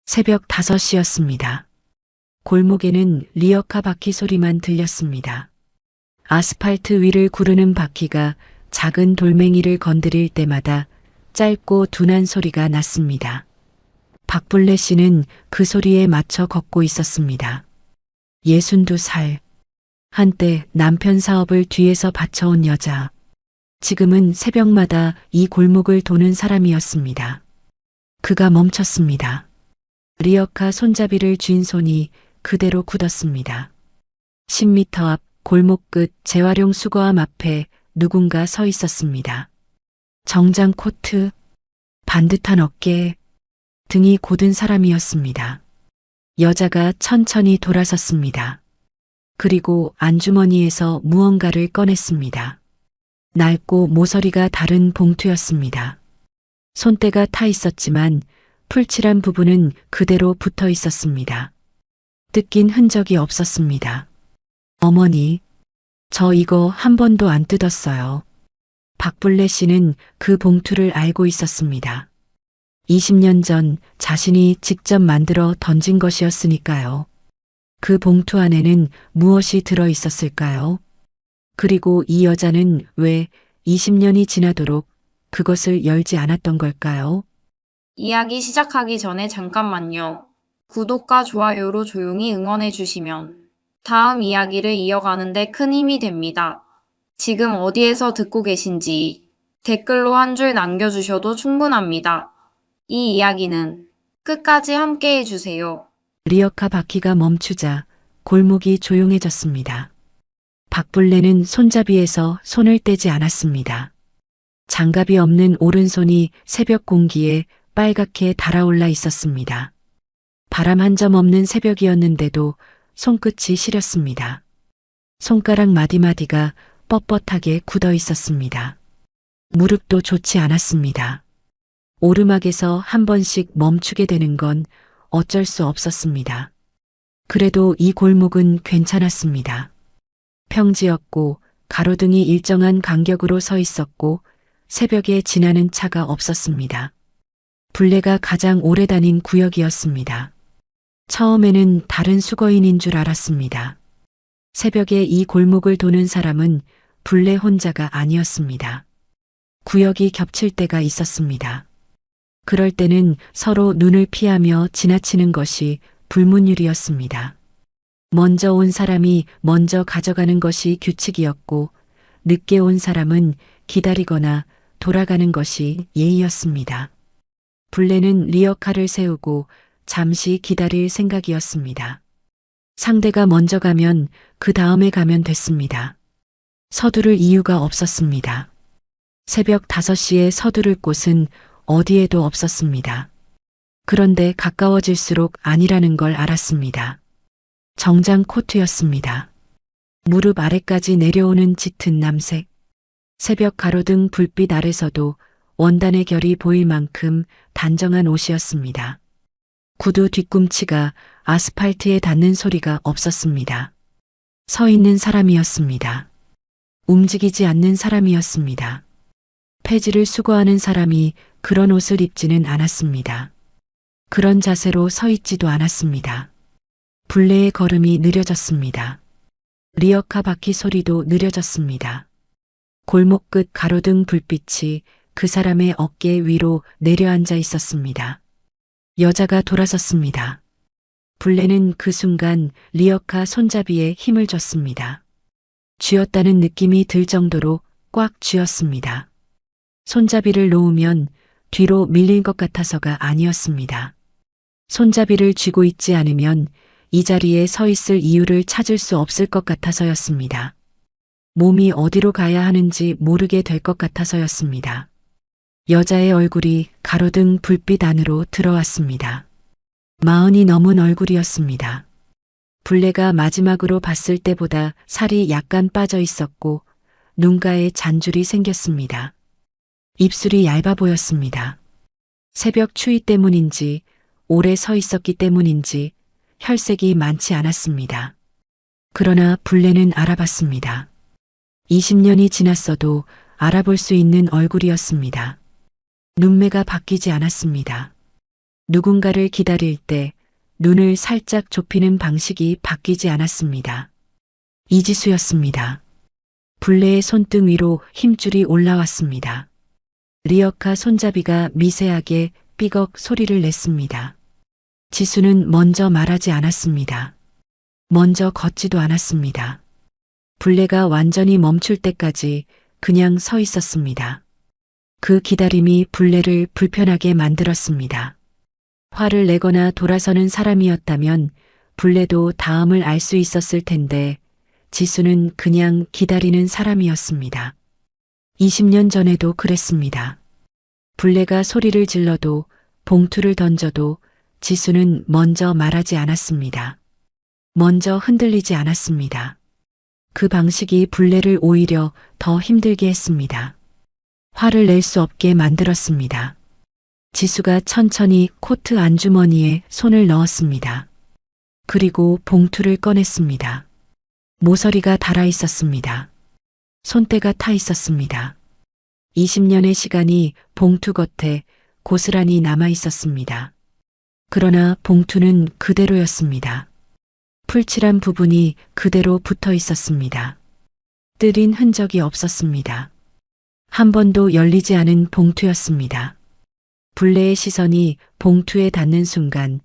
새벽 5시였습니다. 골목에는 리어카 바퀴 소리만 들렸습니다. 아스팔트 위를 구르는 바퀴가 작은 돌멩이를 건드릴 때마다 짧고 둔한 소리가 났습니다. 박불래 씨는 그 소리에 맞춰 걷고 있었습니다. 62살. 한때 남편 사업을 뒤에서 받쳐온 여자. 지금은 새벽마다 이 골목을 도는 사람이었습니다. 그가 멈췄습니다. 리어카 손잡이를 쥔 손이 그대로 굳었습니다. 10m 앞 골목 끝 재활용 수거함 앞에 누군가 서 있었습니다. 정장 코트, 반듯한 어깨, 등이 곧은 사람이었습니다. 여자가 천천히 돌아섰습니다. 그리고 안주머니에서 무언가를 꺼냈습니다. 낡고 모서리가 다른 봉투였습니다. 손때가 타 있었지만 풀칠한 부분은 그대로 붙어 있었습니다. 뜯긴 흔적이 없었습니다. 어머니, 저 이거 한 번도 안 뜯었어요. 박불래 씨는 그 봉투를 알고 있었습니다. 20년 전 자신이 직접 만들어 던진 것이었으니까요. 그 봉투 안에는 무엇이 들어 있었을까요? 그리고 이 여자는 왜 20년이 지나도록 그것을 열지 않았던 걸까요? 이야기 시작하기 전에 잠깐만요. 구독과 좋아요로 조용히 응원해 주시면 다음 이야기를 이어가는데 큰 힘이 됩니다. 지금 어디에서 듣고 계신지 댓글로 한 줄 남겨주셔도 충분합니다. 이 이야기는 끝까지 함께 해주세요. 리어카 바퀴가 멈추자 골목이 조용해졌습니다. 박불래는 손잡이에서 손을 떼지 않았습니다. 장갑이 없는 오른손이 새벽 공기에 빨갛게 달아올라 있었습니다. 바람 한 점 없는 새벽이었는데도 손끝이 시렸습니다. 손가락 마디마디가 뻣뻣하게 굳어 있었습니다. 무릎도 좋지 않았습니다. 오르막에서 한 번씩 멈추게 되는 건 어쩔 수 없었습니다. 그래도 이 골목은 괜찮았습니다. 평지였고 가로등이 일정한 간격으로 서 있었고 새벽에 지나는 차가 없었습니다. 불레가 가장 오래 다닌 구역이었습니다. 처음에는 다른 수거인인 줄 알았습니다. 새벽에 이 골목을 도는 사람은 불레 혼자가 아니었습니다. 구역이 겹칠 때가 있었습니다. 그럴 때는 서로 눈을 피하며 지나치는 것이 불문율이었습니다. 먼저 온 사람이 먼저 가져가는 것이 규칙이었고 늦게 온 사람은 기다리거나 돌아가는 것이 예의였습니다. 불레는 리어카를 세우고 잠시 기다릴 생각이었습니다. 상대가 먼저 가면 그 다음에 가면 됐습니다. 서두를 이유가 없었습니다. 새벽 5시에 서두를 곳은 어디에도 없었습니다. 그런데 가까워질수록 아니라는 걸 알았습니다. 정장 코트였습니다. 무릎 아래까지 내려오는 짙은 남색. 새벽 가로등 불빛 아래서도 원단의 결이 보일 만큼 단정한 옷이었습니다. 구두 뒤꿈치가 아스팔트에 닿는 소리가 없었습니다. 서 있는 사람이었습니다. 움직이지 않는 사람이었습니다. 폐지를 수거하는 사람이 그런 옷을 입지는 않았습니다. 그런 자세로 서 있지도 않았습니다. 불레의 걸음이 느려졌습니다. 리어카 바퀴 소리도 느려졌습니다. 골목 끝 가로등 불빛이 그 사람의 어깨 위로 내려앉아 있었습니다. 여자가 돌아섰습니다. 불레는 그 순간 리어카 손잡이에 힘을 줬습니다. 쥐었다는 느낌이 들 정도로 꽉 쥐었습니다. 손잡이를 놓으면 뒤로 밀릴 것 같아서가 아니었습니다. 손잡이를 쥐고 있지 않으면 이 자리에 서 있을 이유를 찾을 수 없을 것 같아서였습니다. 몸이 어디로 가야 하는지 모르게 될 것 같아서였습니다. 여자의 얼굴이 가로등 불빛 안으로 들어왔습니다. 40이 넘은 얼굴이었습니다. 불레가 마지막으로 봤을 때보다 살이 약간 빠져 있었고 눈가에 잔줄이 생겼습니다. 입술이 얇아 보였습니다. 새벽 추위 때문인지 오래 서 있었기 때문인지 혈색이 많지 않았습니다. 그러나 불레는 알아봤습니다. 20년이 지났어도 알아볼 수 있는 얼굴이었습니다. 눈매가 바뀌지 않았습니다. 누군가를 기다릴 때 눈을 살짝 좁히는 방식이 바뀌지 않았습니다. 이지수였습니다. 불레의 손등 위로 힘줄이 올라왔습니다. 리어카 손잡이가 미세하게 삐걱 소리를 냈습니다. 지수는 먼저 말하지 않았습니다. 먼저 걷지도 않았습니다. 불레가 완전히 멈출 때까지 그냥 서 있었습니다. 그 기다림이 불레를 불편하게 만들었습니다. 화를 내거나 돌아서는 사람이었다면 불레도 다음을 알 수 있었을 텐데 지수는 그냥 기다리는 사람이었습니다. 20년 전에도 그랬습니다. 불레가 소리를 질러도 봉투를 던져도 지수는 먼저 말하지 않았습니다. 먼저 흔들리지 않았습니다. 그 방식이 불레를 오히려 더 힘들게 했습니다. 화를 낼 수 없게 만들었습니다. 지수가 천천히 코트 안주머니에 손을 넣었습니다. 그리고 봉투를 꺼냈습니다. 모서리가 달아 있었습니다. 손때가 타 있었습니다. 20년의 시간이 봉투 겉에 고스란히 남아 있었습니다. 그러나 봉투는 그대로였습니다. 풀칠한 부분이 그대로 붙어 있었습니다. 뜨린 흔적이 없었습니다. 한 번도 열리지 않은 봉투였습니다. 불레의 시선이 봉투에 닿는 순간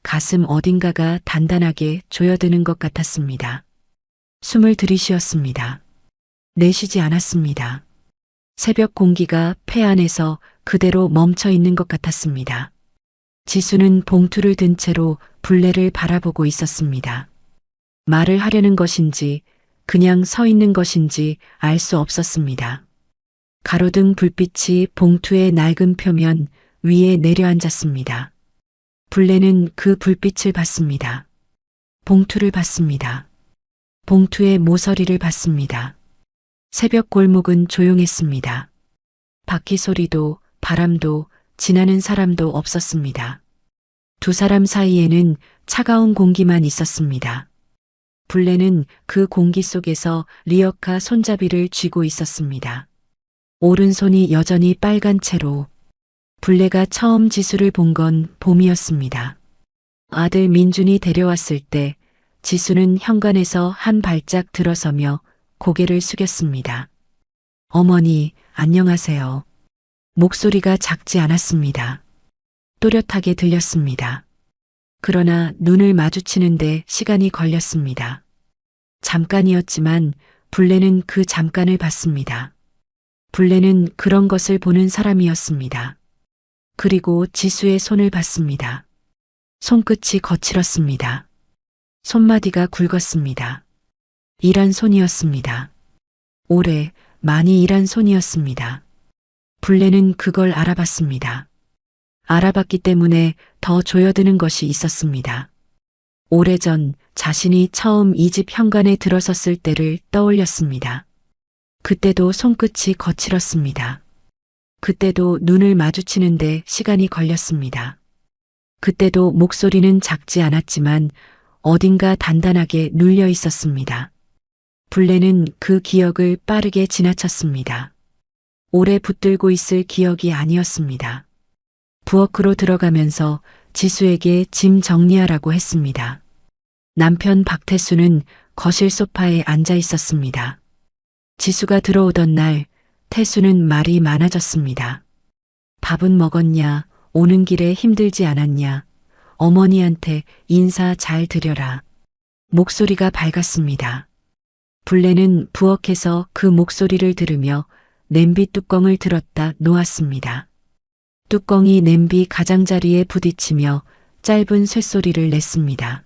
가슴 어딘가가 단단하게 조여드는 것 같았습니다. 숨을 들이쉬었습니다. 내쉬지 않았습니다. 새벽 공기가 폐 안에서 그대로 멈춰 있는 것 같았습니다. 지수는 봉투를 든 채로 불레를 바라보고 있었습니다. 말을 하려는 것인지 그냥 서 있는 것인지 알 수 없었습니다. 가로등 불빛이 봉투의 낡은 표면 위에 내려앉았습니다. 불레는 그 불빛을 봤습니다. 봉투를 봤습니다. 봉투의 모서리를 봤습니다. 새벽 골목은 조용했습니다. 바퀴 소리도 바람도 지나는 사람도 없었습니다. 두 사람 사이에는 차가운 공기만 있었습니다. 불레는 그 공기 속에서 리어카 손잡이를 쥐고 있었습니다. 오른손이 여전히 빨간 채로. 불레가 처음 지수를 본 건 봄이었습니다. 아들 민준이 데려왔을 때 지수는 현관에서 한 발짝 들어서며 고개를 숙였습니다. 어머니, 안녕하세요. 목소리가 작지 않았습니다. 또렷하게 들렸습니다. 그러나 눈을 마주치는데 시간이 걸렸습니다. 잠깐이었지만 불레는 그 잠깐을 봤습니다. 불레는 그런 것을 보는 사람이었습니다. 그리고 지수의 손을 봤습니다. 손끝이 거칠었습니다. 손마디가 굵었습니다. 일한 손이었습니다. 오래, 많이 일한 손이었습니다. 불레는 그걸 알아봤습니다. 알아봤기 때문에 더 조여드는 것이 있었습니다. 오래전 자신이 처음 이 집 현관에 들어섰을 때를 떠올렸습니다. 그때도 손끝이 거칠었습니다. 그때도 눈을 마주치는데 시간이 걸렸습니다. 그때도 목소리는 작지 않았지만 어딘가 단단하게 눌려 있었습니다. 불레는 그 기억을 빠르게 지나쳤습니다. 오래 붙들고 있을 기억이 아니었습니다. 부엌으로 들어가면서 지수에게 짐 정리하라고 했습니다. 남편 박태수는 거실 소파에 앉아 있었습니다. 지수가 들어오던 날 태수는 말이 많아졌습니다. 밥은 먹었냐? 오는 길에 힘들지 않았냐? 어머니한테 인사 잘 드려라. 목소리가 밝았습니다. 불레는 부엌에서 그 목소리를 들으며 냄비 뚜껑을 들었다 놓았습니다. 뚜껑이 냄비 가장자리에 부딪히며 짧은 쇳소리를 냈습니다.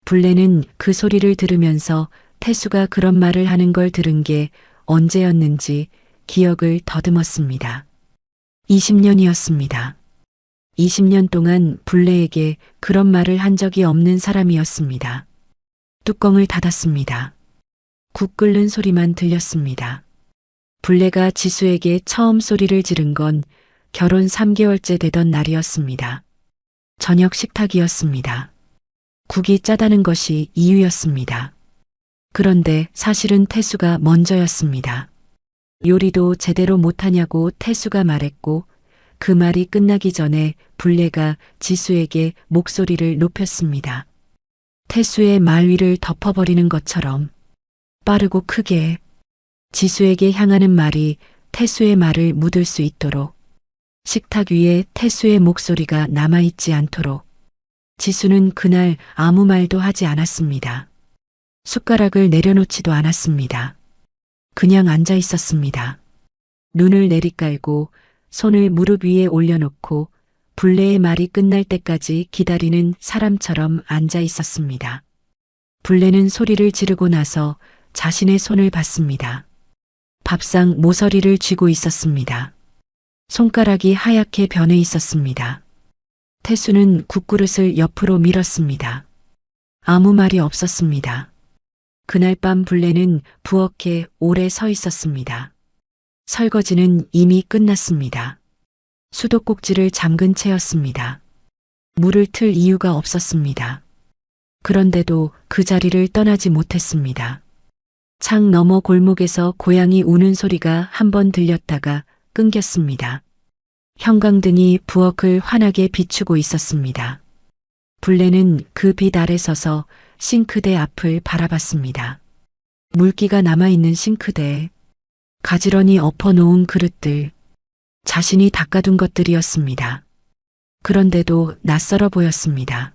불레는 그 소리를 들으면서 태수가 그런 말을 하는 걸 들은 게 언제였는지 기억을 더듬었습니다. 20년이었습니다. 20년 동안 불레에게 그런 말을 한 적이 없는 사람이었습니다. 뚜껑을 닫았습니다. 국 끓는 소리만 들렸습니다. 불레가 지수에게 처음 소리를 지른 건 결혼 3개월째 되던 날이었습니다. 저녁 식탁이었습니다. 국이 짜다는 것이 이유였습니다. 그런데 사실은 태수가 먼저였습니다. 요리도 제대로 못하냐고 태수가 말했고 그 말이 끝나기 전에 불레가 지수에게 목소리를 높였습니다. 태수의 말 위를 덮어버리는 것처럼 빠르고 크게 지수에게 향하는 말이 태수의 말을 묻을 수 있도록 식탁 위에 태수의 목소리가 남아있지 않도록 지수는 그날 아무 말도 하지 않았습니다. 숟가락을 내려놓지도 않았습니다. 그냥 앉아 있었습니다. 눈을 내리깔고 손을 무릎 위에 올려놓고 불레의 말이 끝날 때까지 기다리는 사람처럼 앉아 있었습니다. 불레는 소리를 지르고 나서 자신의 손을 봤습니다. 밥상 모서리를 쥐고 있었습니다. 손가락이 하얗게 변해 있었습니다. 태수는 국그릇을 옆으로 밀었습니다. 아무 말이 없었습니다. 그날 밤 불레는 부엌에 오래 서 있었습니다. 설거지는 이미 끝났습니다. 수도꼭지를 잠근 채였습니다. 물을 틀 이유가 없었습니다. 그런데도 그 자리를 떠나지 못했습니다. 창 너머 골목에서 고양이 우는 소리가 한 번 들렸다가 끊겼습니다. 형광등이 부엌을 환하게 비추고 있었습니다. 불레는 그 빛 아래 서서 싱크대 앞을 바라봤습니다. 물기가 남아있는 싱크대에 가지런히 엎어놓은 그릇들, 자신이 닦아둔 것들이었습니다. 그런데도 낯설어 보였습니다.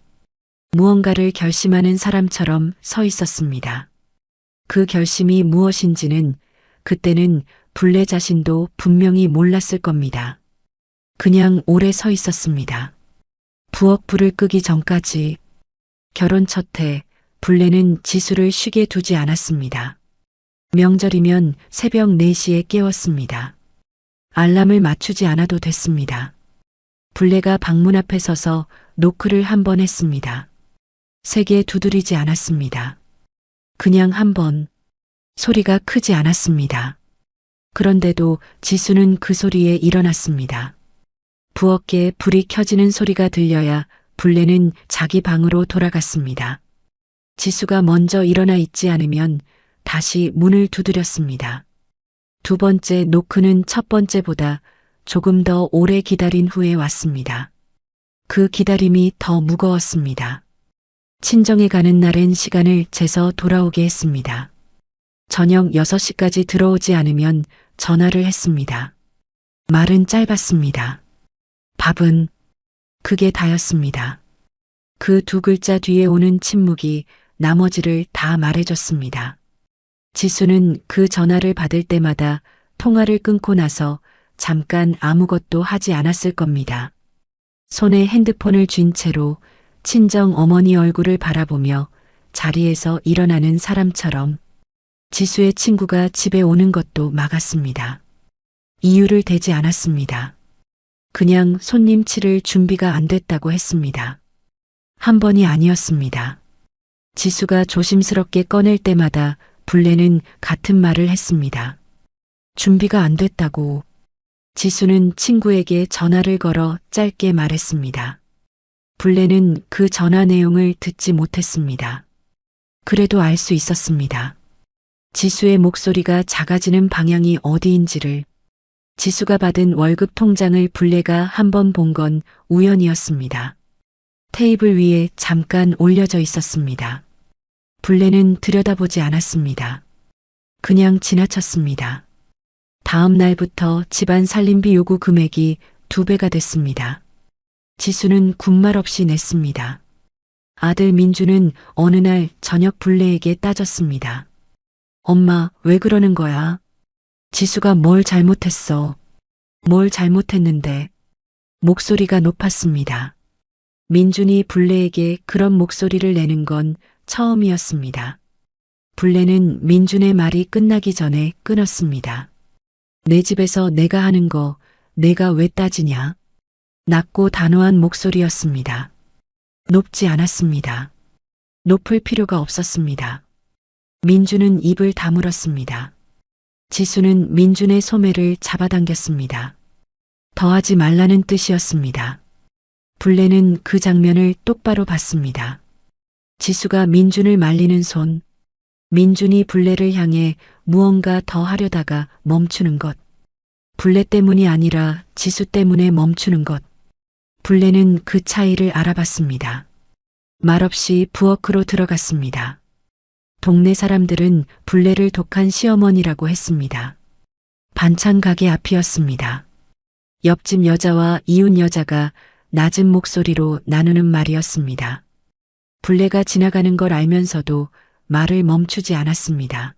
무언가를 결심하는 사람처럼 서 있었습니다. 그 결심이 무엇인지는 그때는 불레 자신도 분명히 몰랐을 겁니다. 그냥 오래 서 있었습니다. 부엌 불을 끄기 전까지 결혼 첫 해 불레는 지수를 쉬게 두지 않았습니다. 명절이면 새벽 4시에 깨웠습니다. 알람을 맞추지 않아도 됐습니다. 불레가 방문 앞에 서서 노크를 한 번 했습니다. 세게 두드리지 않았습니다. 그냥 한 번. 소리가 크지 않았습니다. 그런데도 지수는 그 소리에 일어났습니다. 부엌에 불이 켜지는 소리가 들려야 불레는 자기 방으로 돌아갔습니다. 지수가 먼저 일어나 있지 않으면 다시 문을 두드렸습니다. 두 번째 노크는 첫 번째보다 조금 더 오래 기다린 후에 왔습니다. 그 기다림이 더 무거웠습니다. 친정에 가는 날엔 시간을 재서 돌아오게 했습니다. 저녁 6시까지 들어오지 않으면 전화를 했습니다. 말은 짧았습니다. 밥은 그게 다였습니다. 그 두 글자 뒤에 오는 침묵이 나머지를 다 말해줬습니다. 지수는 그 전화를 받을 때마다 통화를 끊고 나서 잠깐 아무것도 하지 않았을 겁니다. 손에 핸드폰을 쥔 채로 친정 어머니 얼굴을 바라보며 자리에서 일어나는 사람처럼 지수의 친구가 집에 오는 것도 막았습니다. 이유를 대지 않았습니다. 그냥 손님 치를 준비가 안 됐다고 했습니다. 한 번이 아니었습니다. 지수가 조심스럽게 꺼낼 때마다 불레는 같은 말을 했습니다. 준비가 안 됐다고. 지수는 친구에게 전화를 걸어 짧게 말했습니다. 불레는 그 전화 내용을 듣지 못했습니다. 그래도 알 수 있었습니다. 지수의 목소리가 작아지는 방향이 어디인지를. 지수가 받은 월급 통장을 불레가 한 번 본 건 우연이었습니다. 테이블 위에 잠깐 올려져 있었습니다. 불레는 들여다보지 않았습니다. 그냥 지나쳤습니다. 다음 날부터 집안 살림비 요구 금액이 2배가 됐습니다. 지수는 군말 없이 냈습니다. 아들 민주는 어느 날 저녁 불레에게 따졌습니다. 엄마, 왜 그러는 거야? 지수가 뭘 잘못했어? 뭘 잘못했는데? 목소리가 높았습니다. 민준이 불레에게 그런 목소리를 내는 건 처음이었습니다. 불레는 민준의 말이 끝나기 전에 끊었습니다. 내 집에서 내가 하는 거 내가 왜 따지냐? 낮고 단호한 목소리였습니다. 높지 않았습니다. 높을 필요가 없었습니다. 민준은 입을 다물었습니다. 지수는 민준의 소매를 잡아당겼습니다. 더하지 말라는 뜻이었습니다. 불레는 그 장면을 똑바로 봤습니다. 지수가 민준을 말리는 손, 민준이 불레를 향해 무언가 더 하려다가 멈추는 것. 불내 때문이 아니라 지수 때문에 멈추는 것. 불내는 그 차이를 알아봤습니다. 말없이 부엌으로 들어갔습니다. 동네 사람들은 불내를 독한 시어머니라고 했습니다. 반찬 가게 앞이었습니다. 옆집 여자와 이웃 여자가 낮은 목소리로 나누는 말이었습니다. 불내가 지나가는 걸 알면서도 말을 멈추지 않았습니다.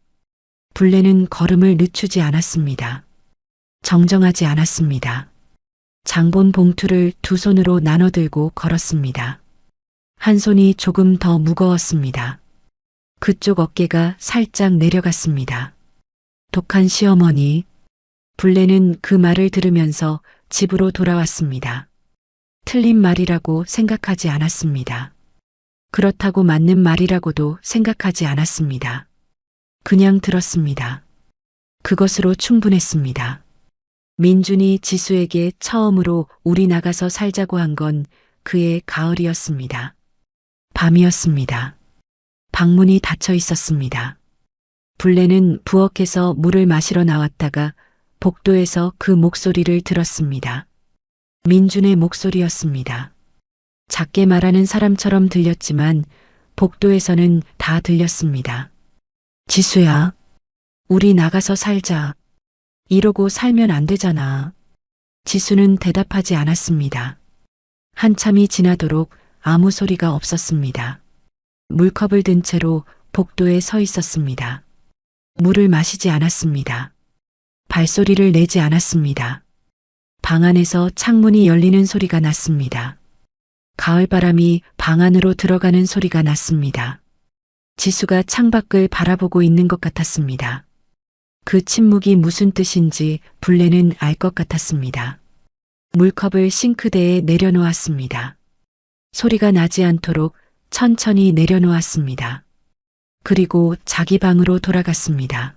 불내는 걸음을 늦추지 않았습니다. 정정하지 않았습니다. 장본 봉투를 두 손으로 나눠 들고 걸었습니다. 한 손이 조금 더 무거웠습니다. 그쪽 어깨가 살짝 내려갔습니다. 독한 시어머니. 불내는 그 말을 들으면서 집으로 돌아왔습니다. 틀린 말이라고 생각하지 않았습니다. 그렇다고 맞는 말이라고도 생각하지 않았습니다. 그냥 들었습니다. 그것으로 충분했습니다. 민준이 지수에게 처음으로 우리 나가서 살자고 한 건 그의 가을이었습니다. 밤이었습니다. 방문이 닫혀 있었습니다. 불내는 부엌에서 물을 마시러 나왔다가 복도에서 그 목소리를 들었습니다. 민준의 목소리였습니다. 작게 말하는 사람처럼 들렸지만 복도에서는 다 들렸습니다. 지수야, 우리 나가서 살자. 이러고 살면 안 되잖아. 지수는 대답하지 않았습니다. 한참이 지나도록 아무 소리가 없었습니다. 물컵을 든 채로 복도에 서 있었습니다. 물을 마시지 않았습니다. 발소리를 내지 않았습니다. 방 안에서 창문이 열리는 소리가 났습니다. 가을바람이 방 안으로 들어가는 소리가 났습니다. 지수가 창밖을 바라보고 있는 것 같았습니다. 그 침묵이 무슨 뜻인지 불내는 알 것 같았습니다. 물컵을 싱크대에 내려놓았습니다. 소리가 나지 않도록 천천히 내려놓았습니다. 그리고 자기 방으로 돌아갔습니다.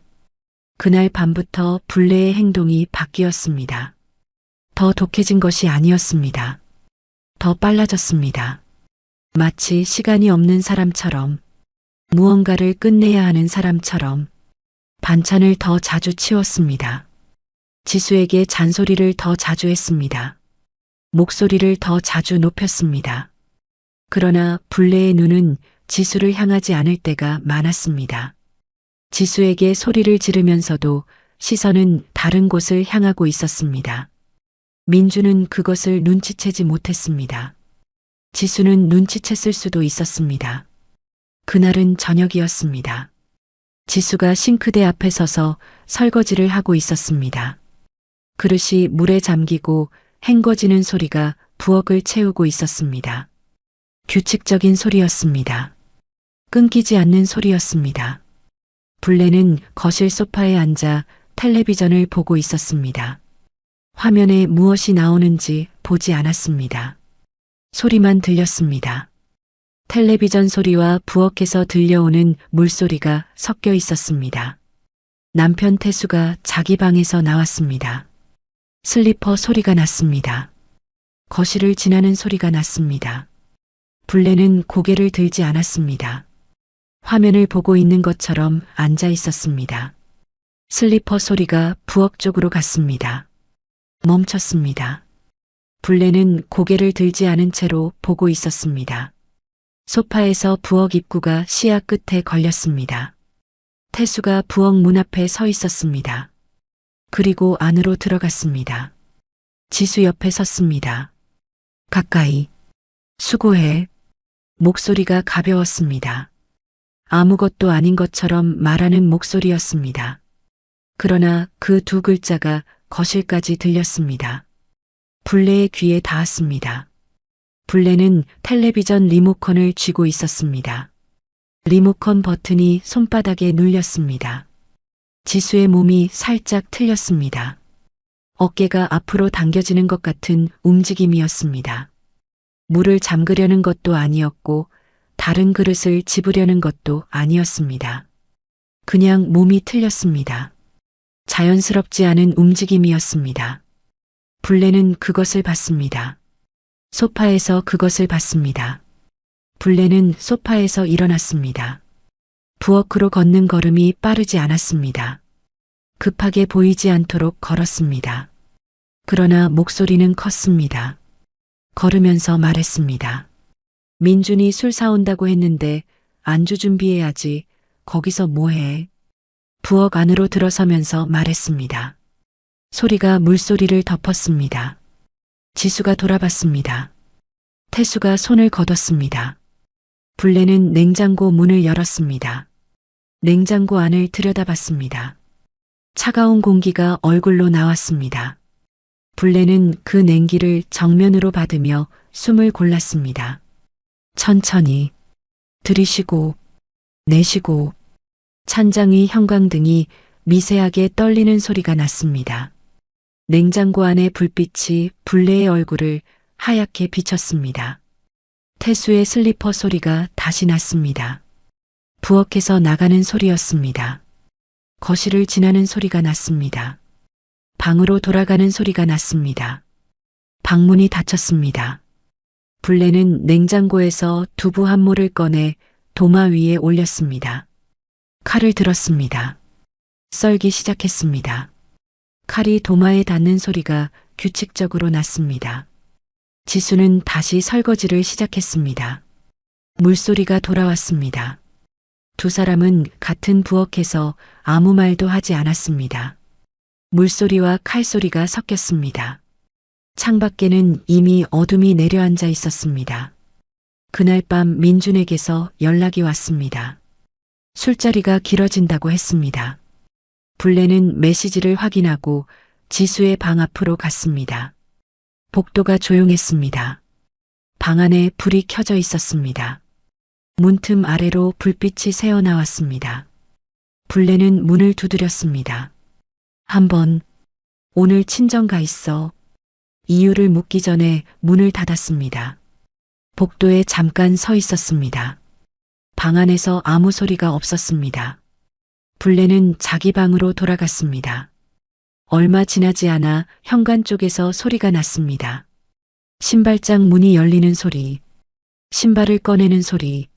그날 밤부터 불내의 행동이 바뀌었습니다. 더 독해진 것이 아니었습니다. 더 빨라졌습니다. 마치 시간이 없는 사람처럼, 무언가를 끝내야 하는 사람처럼 반찬을 더 자주 치웠습니다. 지수에게 잔소리를 더 자주 했습니다. 목소리를 더 자주 높였습니다. 그러나 불내의 눈은 지수를 향하지 않을 때가 많았습니다. 지수에게 소리를 지르면서도 시선은 다른 곳을 향하고 있었습니다. 민주는 그것을 눈치채지 못했습니다. 지수는 눈치챘을 수도 있었습니다. 그날은 저녁이었습니다. 지수가 싱크대 앞에 서서 설거지를 하고 있었습니다. 그릇이 물에 잠기고 헹궈지는 소리가 부엌을 채우고 있었습니다. 규칙적인 소리였습니다. 끊기지 않는 소리였습니다. 불내는 거실 소파에 앉아 텔레비전을 보고 있었습니다. 화면에 무엇이 나오는지 보지 않았습니다. 소리만 들렸습니다. 텔레비전 소리와 부엌에서 들려오는 물소리가 섞여 있었습니다. 남편 태수가 자기 방에서 나왔습니다. 슬리퍼 소리가 났습니다. 거실을 지나는 소리가 났습니다. 불내는 고개를 들지 않았습니다. 화면을 보고 있는 것처럼 앉아 있었습니다. 슬리퍼 소리가 부엌 쪽으로 갔습니다. 멈췄습니다. 불내는 고개를 들지 않은 채로 보고 있었습니다. 소파에서 부엌 입구가 시야 끝에 걸렸습니다. 태수가 부엌 문 앞에 서 있었습니다. 그리고 안으로 들어갔습니다. 지수 옆에 섰습니다. 가까이. 수고해. 목소리가 가벼웠습니다. 아무것도 아닌 것처럼 말하는 목소리였습니다. 그러나 그 두 글자가 거실까지 들렸습니다. 불내의 귀에 닿았습니다. 불내는 텔레비전 리모컨을 쥐고 있었습니다. 리모컨 버튼이 손바닥에 눌렸습니다. 지수의 몸이 살짝 틀렸습니다. 어깨가 앞으로 당겨지는 것 같은 움직임이었습니다. 물을 잠그려는 것도 아니었고 다른 그릇을 집으려는 것도 아니었습니다. 그냥 몸이 틀렸습니다. 자연스럽지 않은 움직임이었습니다. 불내는 그것을 봤습니다. 소파에서 그것을 봤습니다. 불내는 소파에서 일어났습니다. 부엌으로 걷는 걸음이 빠르지 않았습니다. 급하게 보이지 않도록 걸었습니다. 그러나 목소리는 컸습니다. 걸으면서 말했습니다. 민준이 술 사온다고 했는데 안주 준비해야지. 거기서 뭐해? 부엌 안으로 들어서면서 말했습니다. 소리가 물소리를 덮었습니다. 지수가 돌아봤습니다. 태수가 손을 걷었습니다. 불레는 냉장고 문을 열었습니다. 냉장고 안을 들여다봤습니다. 차가운 공기가 얼굴로 나왔습니다. 불레는 그 냉기를 정면으로 받으며 숨을 골랐습니다. 천천히 들이쉬고 내쉬고 찬장 위 형광등이 미세하게 떨리는 소리가 났습니다. 냉장고 안의 불빛이 불레의 얼굴을 하얗게 비쳤습니다. 태수의 슬리퍼 소리가 다시 났습니다. 부엌에서 나가는 소리였습니다. 거실을 지나는 소리가 났습니다. 방으로 돌아가는 소리가 났습니다. 방문이 닫혔습니다. 불레는 냉장고에서 두부 한 모를 꺼내 도마 위에 올렸습니다. 칼을 들었습니다. 썰기 시작했습니다. 칼이 도마에 닿는 소리가 규칙적으로 났습니다. 지수는 다시 설거지를 시작했습니다. 물소리가 돌아왔습니다. 두 사람은 같은 부엌에서 아무 말도 하지 않았습니다. 물소리와 칼소리가 섞였습니다. 창밖에는 이미 어둠이 내려앉아 있었습니다. 그날 밤 민준에게서 연락이 왔습니다. 술자리가 길어진다고 했습니다. 불레는 메시지를 확인하고 지수의 방 앞으로 갔습니다. 복도가 조용했습니다. 방 안에 불이 켜져 있었습니다. 문틈 아래로 불빛이 새어나왔습니다. 불레는 문을 두드렸습니다. 한번 오늘 친정 가 있어. 이유를 묻기 전에 문을 닫았습니다. 복도에 잠깐 서 있었습니다. 방 안에서 아무 소리가 없었습니다. 불레는 자기 방으로 돌아갔습니다. 얼마 지나지 않아 현관 쪽에서 소리가 났습니다. 신발장 문이 열리는 소리, 신발을 꺼내는 소리,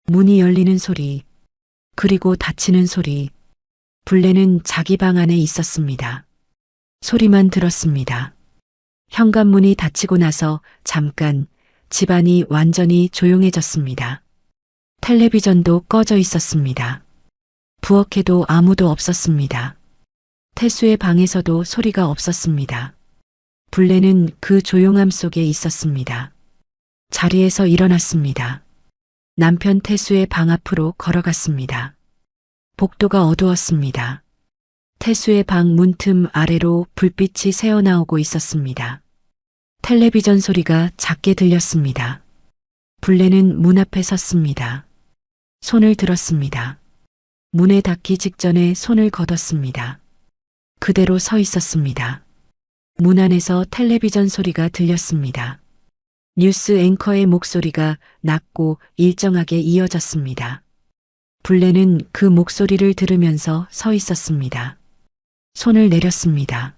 문이 열리는 소리, 그리고 닫히는 소리. 불레는 자기 방 안에 있었습니다. 소리만 들었습니다. 현관문이 닫히고 나서 잠깐 집안이 완전히 조용해졌습니다. 텔레비전도 꺼져 있었습니다. 부엌에도 아무도 없었습니다. 태수의 방에서도 소리가 없었습니다. 불레는 그 조용함 속에 있었습니다. 자리에서 일어났습니다. 남편 태수의 방 앞으로 걸어갔습니다. 복도가 어두웠습니다. 태수의 방 문틈 아래로 불빛이 새어나오고 있었습니다. 텔레비전 소리가 작게 들렸습니다. 불레는 문 앞에 섰습니다. 손을 들었습니다. 문에 닿기 직전에 손을 걷었습니다. 그대로 서 있었습니다. 문 안에서 텔레비전 소리가 들렸습니다. 뉴스 앵커의 목소리가 낮고 일정하게 이어졌습니다. 불레는 그 목소리를 들으면서 서 있었습니다. 손을 내렸습니다.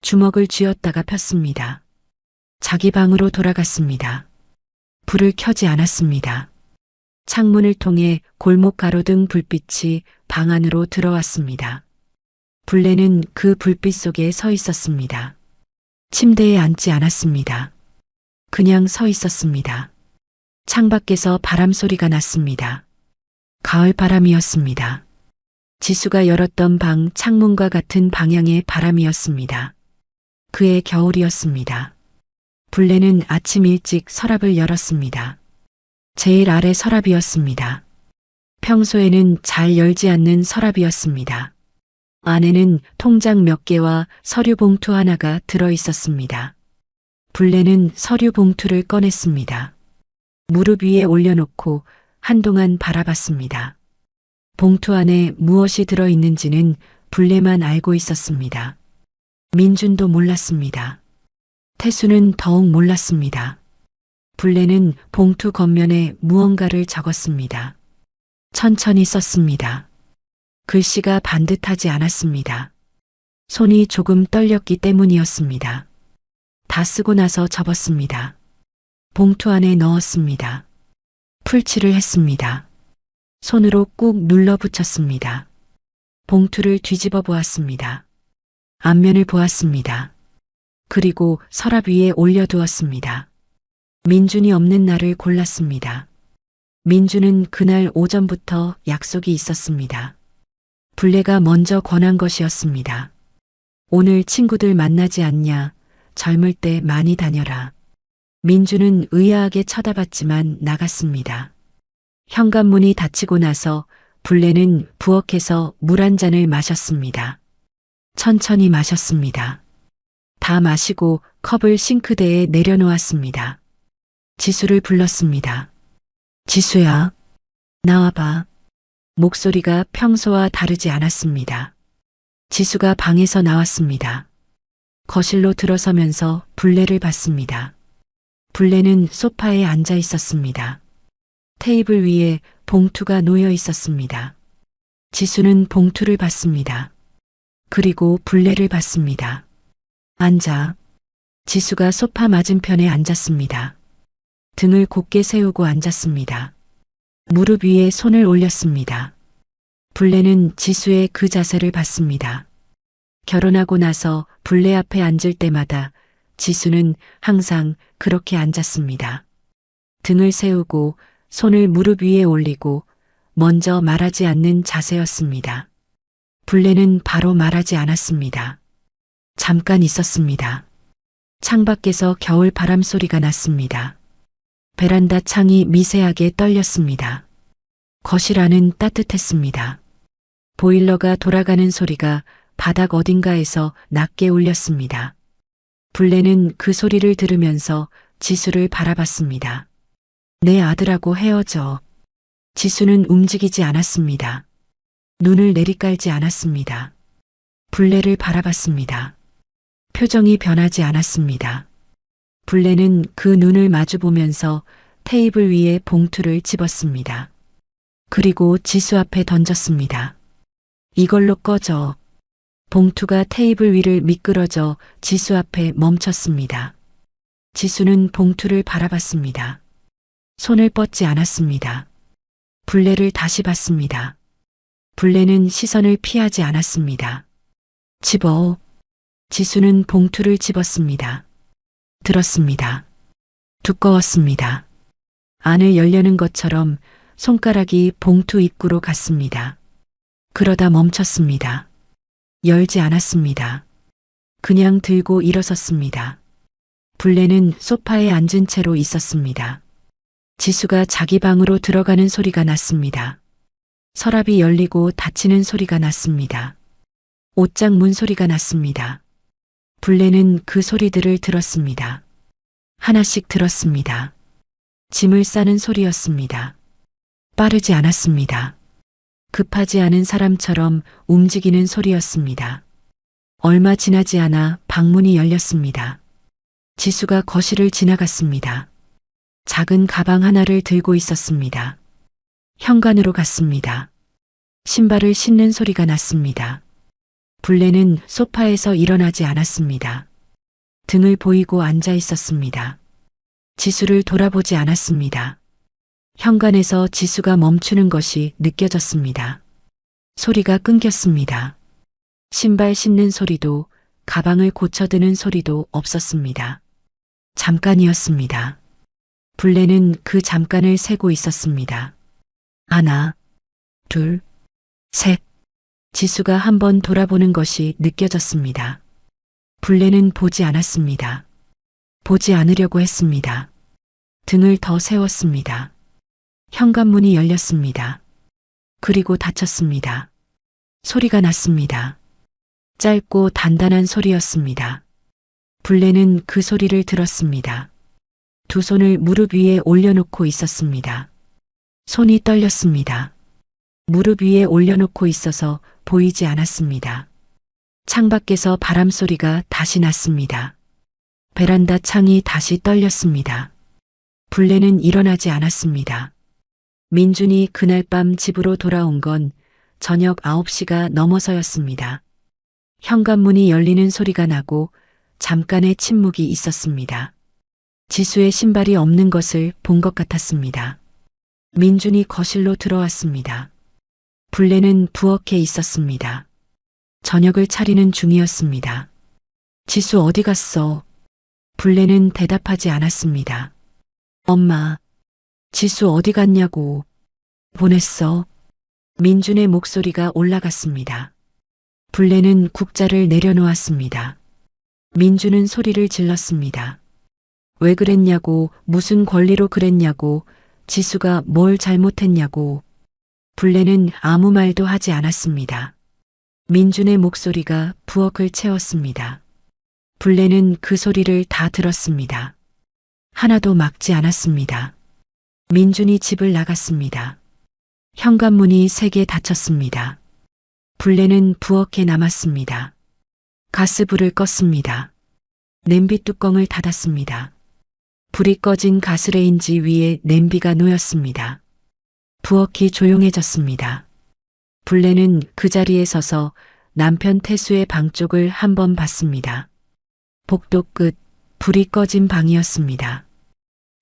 주먹을 쥐었다가 폈습니다. 자기 방으로 돌아갔습니다. 불을 켜지 않았습니다. 창문을 통해 골목 가로등 불빛이 방 안으로 들어왔습니다. 불레는 그 불빛 속에 서 있었습니다. 침대에 앉지 않았습니다. 그냥 서 있었습니다. 창밖에서 바람 소리가 났습니다. 가을 바람이었습니다. 지수가 열었던 방 창문과 같은 방향의 바람이었습니다. 그의 겨울이었습니다. 불레는 아침 일찍 서랍을 열었습니다. 제일 아래 서랍이었습니다. 평소에는 잘 열지 않는 서랍이었습니다. 안에는 통장 몇 개와 서류 봉투 하나가 들어 있었습니다. 불레는 서류 봉투를 꺼냈습니다. 무릎 위에 올려놓고 한동안 바라봤습니다. 봉투 안에 무엇이 들어 있는지는 불레만 알고 있었습니다. 민준도 몰랐습니다. 태수는 더욱 몰랐습니다. 불레는 봉투 겉면에 무언가를 적었습니다. 천천히 썼습니다. 글씨가 반듯하지 않았습니다. 손이 조금 떨렸기 때문이었습니다. 다 쓰고 나서 접었습니다. 봉투 안에 넣었습니다. 풀칠을 했습니다. 손으로 꾹 눌러 붙였습니다. 봉투를 뒤집어 보았습니다. 앞면을 보았습니다. 그리고 서랍 위에 올려두었습니다. 민준이 없는 날을 골랐습니다. 민준은 그날 오전부터 약속이 있었습니다. 불례가 먼저 권한 것이었습니다. 오늘 친구들 만나지 않냐? 젊을 때 많이 다녀라. 민준은 의아하게 쳐다봤지만 나갔습니다. 현관문이 닫히고 나서 불례는 부엌에서 물 한 잔을 마셨습니다. 천천히 마셨습니다. 다 마시고 컵을 싱크대에 내려놓았습니다. 지수를 불렀습니다. 지수야, 나와봐. 목소리가 평소와 다르지 않았습니다. 지수가 방에서 나왔습니다. 거실로 들어서면서 불례를 봤습니다. 불례는 소파에 앉아 있었습니다. 테이블 위에 봉투가 놓여 있었습니다. 지수는 봉투를 봤습니다. 그리고 불례를 봤습니다. 앉아. 지수가 소파 맞은편에 앉았습니다. 등을 곧게 세우고 앉았습니다. 무릎 위에 손을 올렸습니다. 불례는 지수의 그 자세를 봤습니다. 결혼하고 나서 불례 앞에 앉을 때마다 지수는 항상 그렇게 앉았습니다. 등을 세우고 손을 무릎 위에 올리고 먼저 말하지 않는 자세였습니다. 불례는 바로 말하지 않았습니다. 잠깐 있었습니다. 창밖에서 겨울 바람 소리가 났습니다. 베란다 창이 미세하게 떨렸습니다. 거실 안은 따뜻했습니다. 보일러가 돌아가는 소리가 바닥 어딘가에서 낮게 울렸습니다. 불례는 그 소리를 들으면서 지수를 바라봤습니다. 내 아들하고 헤어져. 지수는 움직이지 않았습니다. 눈을 내리깔지 않았습니다. 불례를 바라봤습니다. 표정이 변하지 않았습니다. 불례는 그 눈을 마주보면서 테이블 위에 봉투를 집었습니다. 그리고 지수 앞에 던졌습니다. 이걸로 꺼져. 봉투가 테이블 위를 미끄러져 지수 앞에 멈췄습니다. 지수는 봉투를 바라봤습니다. 손을 뻗지 않았습니다. 불례를 다시 봤습니다. 불례는 시선을 피하지 않았습니다. 집어. 지수는 봉투를 집었습니다. 들었습니다. 두꺼웠습니다. 안을 열려는 것처럼 손가락이 봉투 입구로 갔습니다. 그러다 멈췄습니다. 열지 않았습니다. 그냥 들고 일어섰습니다. 불례는 소파에 앉은 채로 있었습니다. 지수가 자기 방으로 들어가는 소리가 났습니다. 서랍이 열리고 닫히는 소리가 났습니다. 옷장 문 소리가 났습니다. 불례는 그 소리들을 들었습니다. 하나씩 들었습니다. 짐을 싸는 소리였습니다. 빠르지 않았습니다. 급하지 않은 사람처럼 움직이는 소리였습니다. 얼마 지나지 않아 방문이 열렸습니다. 지수가 거실을 지나갔습니다. 작은 가방 하나를 들고 있었습니다. 현관으로 갔습니다. 신발을 신는 소리가 났습니다. 불례는 소파에서 일어나지 않았습니다. 등을 보이고 앉아 있었습니다. 지수를 돌아보지 않았습니다. 현관에서 지수가 멈추는 것이 느껴졌습니다. 소리가 끊겼습니다. 신발 신는 소리도 가방을 고쳐드는 소리도 없었습니다. 잠깐이었습니다. 불례는 그 잠깐을 세고 있었습니다. 하나, 둘, 셋. 지수가 한번 돌아보는 것이 느껴졌습니다. 불례는 보지 않았습니다. 보지 않으려고 했습니다. 등을 더 세웠습니다. 현관문이 열렸습니다. 그리고 닫혔습니다. 소리가 났습니다. 짧고 단단한 소리였습니다. 불례는 그 소리를 들었습니다. 두 손을 무릎 위에 올려놓고 있었습니다. 손이 떨렸습니다. 무릎 위에 올려놓고 있어서 보이지 않았습니다. 창밖에서 바람 소리가 다시 났습니다. 베란다 창이 다시 떨렸습니다. 불례는 일어나지 않았습니다. 민준이 그날 밤 집으로 돌아온 건 저녁 9시가 넘어서였습니다. 현관문이 열리는 소리가 나고 잠깐의 침묵이 있었습니다. 지수의 신발이 없는 것을 본 것 같았습니다. 민준이 거실로 들어왔습니다. 불례는 부엌에 있었습니다. 저녁을 차리는 중이었습니다. 지수 어디 갔어? 불레는 대답하지 않았습니다. 엄마, 지수 어디 갔냐고. 보냈어. 민준의 목소리가 올라갔습니다. 불레는 국자를 내려놓았습니다. 민준은 소리를 질렀습니다. 왜 그랬냐고, 무슨 권리로 그랬냐고, 지수가 뭘 잘못했냐고. 불레는 아무 말도 하지 않았습니다. 민준의 목소리가 부엌을 채웠습니다. 불레는 그 소리를 다 들었습니다. 하나도 막지 않았습니다. 민준이 집을 나갔습니다. 현관문이 3개 닫혔습니다. 불레는 부엌에 남았습니다. 가스불을 껐습니다. 냄비 뚜껑을 닫았습니다. 불이 꺼진 가스레인지 위에 냄비가 놓였습니다. 부엌이 조용해졌습니다. 불레는 그 자리에 서서 남편 태수의 방 쪽을 한번 봤습니다. 복도 끝, 불이 꺼진 방이었습니다.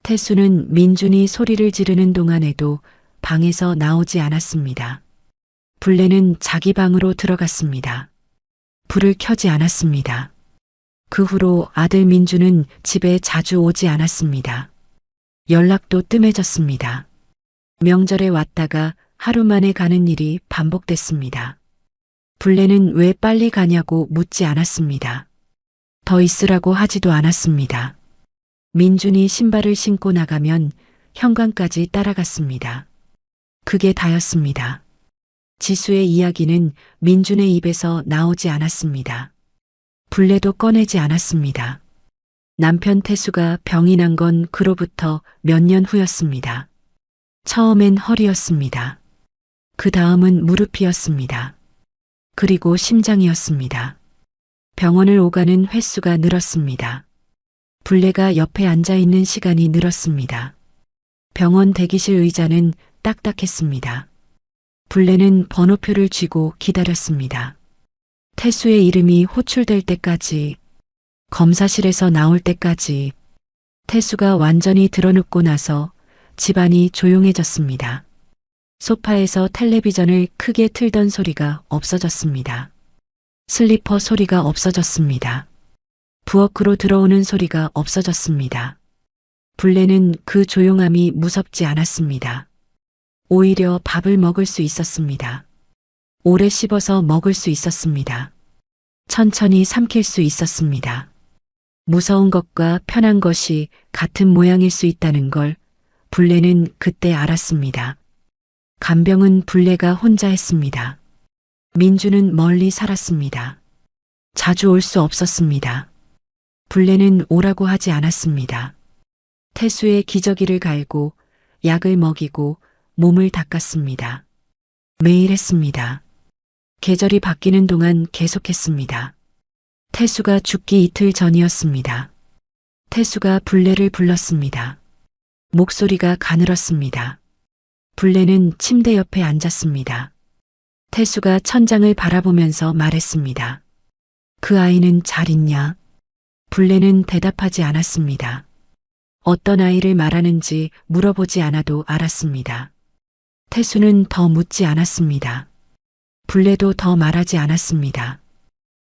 태수는 민준이 소리를 지르는 동안에도 방에서 나오지 않았습니다. 불레는 자기 방으로 들어갔습니다. 불을 켜지 않았습니다. 그 후로 아들 민준은 집에 자주 오지 않았습니다. 연락도 뜸해졌습니다. 명절에 왔다가 하루 만에 가는 일이 반복됐습니다. 불레는 왜 빨리 가냐고 묻지 않았습니다. 더 있으라고 하지도 않았습니다. 민준이 신발을 신고 나가면 현관까지 따라갔습니다. 그게 다였습니다. 지수의 이야기는 민준의 입에서 나오지 않았습니다. 불레도 꺼내지 않았습니다. 남편 태수가 병이 난 건 그로부터 몇 년 후였습니다. 처음엔 허리였습니다. 그 다음은 무릎이었습니다. 그리고 심장이었습니다. 병원을 오가는 횟수가 늘었습니다. 불레가 옆에 앉아 있는 시간이 늘었습니다. 병원 대기실 의자는 딱딱했습니다. 불레는 번호표를 쥐고 기다렸습니다. 태수의 이름이 호출될 때까지, 검사실에서 나올 때까지. 태수가 완전히 드러눕고 나서 집안이 조용해졌습니다. 소파에서 텔레비전을 크게 틀던 소리가 없어졌습니다. 슬리퍼 소리가 없어졌습니다. 부엌으로 들어오는 소리가 없어졌습니다. 불레는 그 조용함이 무섭지 않았습니다. 오히려 밥을 먹을 수 있었습니다. 오래 씹어서 먹을 수 있었습니다. 천천히 삼킬 수 있었습니다. 무서운 것과 편한 것이 같은 모양일 수 있다는 걸 불레는 그때 알았습니다. 간병은 불레가 혼자 했습니다. 민주는 멀리 살았습니다. 자주 올 수 없었습니다. 불레는 오라고 하지 않았습니다. 태수의 기저귀를 갈고 약을 먹이고 몸을 닦았습니다. 매일 했습니다. 계절이 바뀌는 동안 계속했습니다. 태수가 죽기 이틀 전이었습니다. 태수가 불레를 불렀습니다. 목소리가 가늘었습니다. 불레는 침대 옆에 앉았습니다. 태수가 천장을 바라보면서 말했습니다. 그 아이는 잘 있냐? 불레는 대답하지 않았습니다. 어떤 아이를 말하는지 물어보지 않아도 알았습니다. 태수는 더 묻지 않았습니다. 불레도 더 말하지 않았습니다.